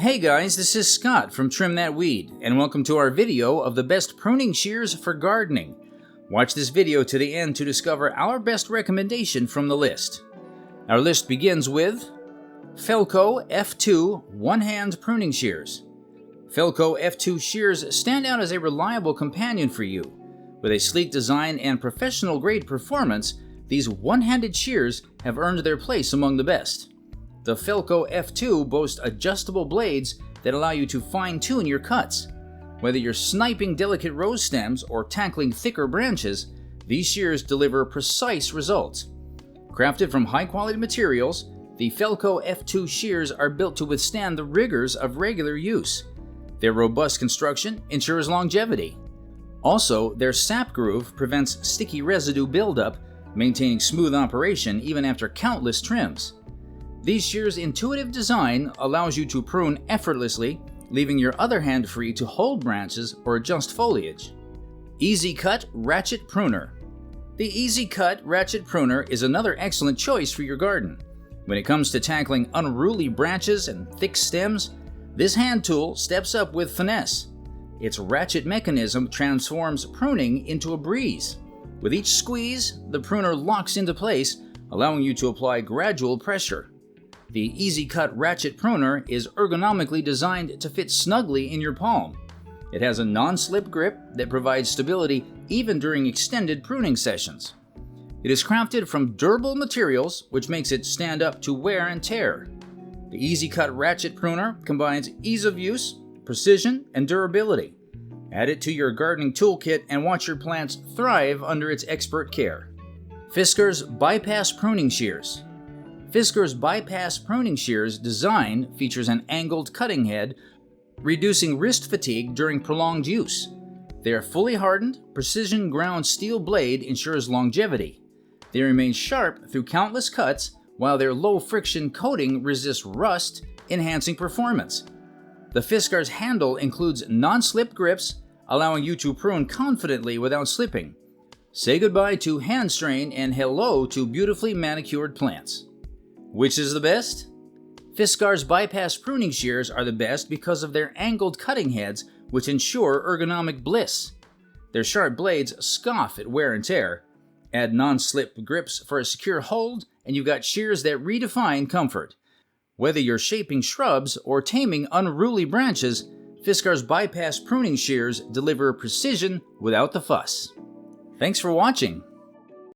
Hey guys, this is Scott from Trim That Weed, and welcome to our video of the best pruning shears for gardening. Watch this video to the end to discover our best recommendation from the list. Our list begins with Felco F-2 one-hand pruning shears. Felco F-2 shears stand out as a reliable companion for you. With a sleek design and professional-grade performance, these one-handed shears have earned their place among the best. The Felco F-2 boasts adjustable blades that allow you to fine-tune your cuts. Whether you're sniping delicate rose stems or tackling thicker branches, these shears deliver precise results. Crafted from high-quality materials, the Felco F-2 shears are built to withstand the rigors of regular use. Their robust construction ensures longevity. Also, their sap groove prevents sticky residue buildup, maintaining smooth operation even after countless trims. These shears' intuitive design allows you to prune effortlessly, leaving your other hand free to hold branches or adjust foliage. EZ-Kut Ratchet Pruner. The EZ-Kut Ratchet Pruner is another excellent choice for your garden. When it comes to tackling unruly branches and thick stems, this hand tool steps up with finesse. Its ratchet mechanism transforms pruning into a breeze. With each squeeze, the pruner locks into place, allowing you to apply gradual pressure. The EZ-Kut Ratchet Pruner is ergonomically designed to fit snugly in your palm. It has a non-slip grip that provides stability even during extended pruning sessions. It is crafted from durable materials, which makes it stand up to wear and tear. The EZ-Kut Ratchet Pruner combines ease of use, precision, and durability. Add it to your gardening toolkit and watch your plants thrive under its expert care. Fiskars Bypass Pruning Shears. Fiskars Bypass Pruning Shears design features an angled cutting head, reducing wrist fatigue during prolonged use. Their fully hardened, precision ground steel blade ensures longevity. They remain sharp through countless cuts, while their low-friction coating resists rust, enhancing performance. The Fiskars handle includes non-slip grips, allowing you to prune confidently without slipping. Say goodbye to hand strain and hello to beautifully manicured plants. Which is the best? Fiskars Bypass Pruning Shears are the best because of their angled cutting heads, which ensure ergonomic bliss. Their sharp blades scoff at wear and tear. Add non-slip grips for a secure hold, and you've got shears that redefine comfort. Whether you're shaping shrubs or taming unruly branches, Fiskars Bypass Pruning Shears deliver precision without the fuss. Thanks for watching.